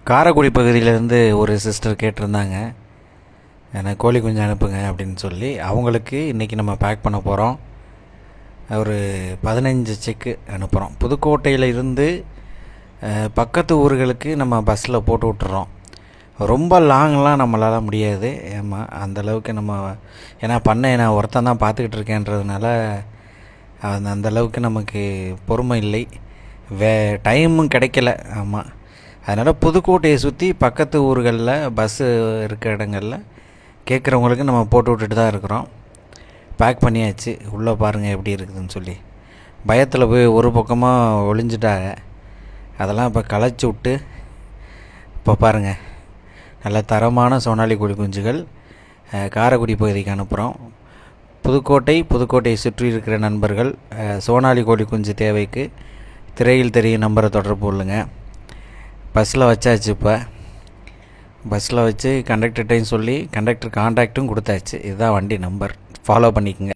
காரைக்குடி பகுதியிலேருந்து ஒரு சிஸ்டர் கேட்டிருந்தாங்க, எனக்கு கோழி குஞ்சு அனுப்புங்க அப்படின்னு சொல்லி. அவங்களுக்கு இன்றைக்கி நம்ம பேக் பண்ண போகிறோம். ஒரு 15 செக்கு அனுப்புகிறோம். புதுக்கோட்டையில் இருந்து பக்கத்து ஊர்களுக்கு நம்ம பஸ்ஸில் போட்டு விட்டுறோம். ரொம்ப லாங்லாம் நம்மளால் முடியாது. ஆமாம், அந்தளவுக்கு நம்ம ஏன்னா நான் ஒருத்தன் தான் பார்த்துக்கிட்டு இருக்கேன்றதுனால அந்தளவுக்கு நமக்கு பொறுமை இல்லை, டைமும் கிடைக்கல. ஆமாம், அதனால் புதுக்கோட்டையை சுற்றி பக்கத்து ஊர்களில் பஸ்ஸு இருக்கிற இடங்களில் கேட்குறவங்களுக்கு நம்ம போட்டு விட்டுட்டு தான் இருக்கிறோம். பேக் பண்ணியாச்சு. உள்ளே பாருங்கள் எப்படி இருக்குதுன்னு சொல்லி. பயத்தில் போய் ஒரு பக்கமாக ஒளிஞ்சிட்டாங்க. அதெல்லாம் இப்போ களைச்சி விட்டு இப்போ பாருங்கள், நல்ல தரமான சோனாலி கோழி குஞ்சுகள் காரைக்குடி பகுதிக்கு அனுப்புகிறோம். புதுக்கோட்டையை சுற்றி இருக்கிற நண்பர்கள் சோனாலி கோழி குஞ்சு தேவைக்கு திரையில் தெரியும் நம்பரை தொடர்பு கொள்ளுங்க. பஸ்ஸில் வச்சாச்சு. இப்போ பஸ்ஸில் வச்சு கண்டக்டர்கிட்டையும் சொல்லி கண்டக்டர் கான்டாக்டும் கொடுத்தாச்சு. இதுதான் வண்டி நம்பர், ஃபாலோ பண்ணிக்கோங்க.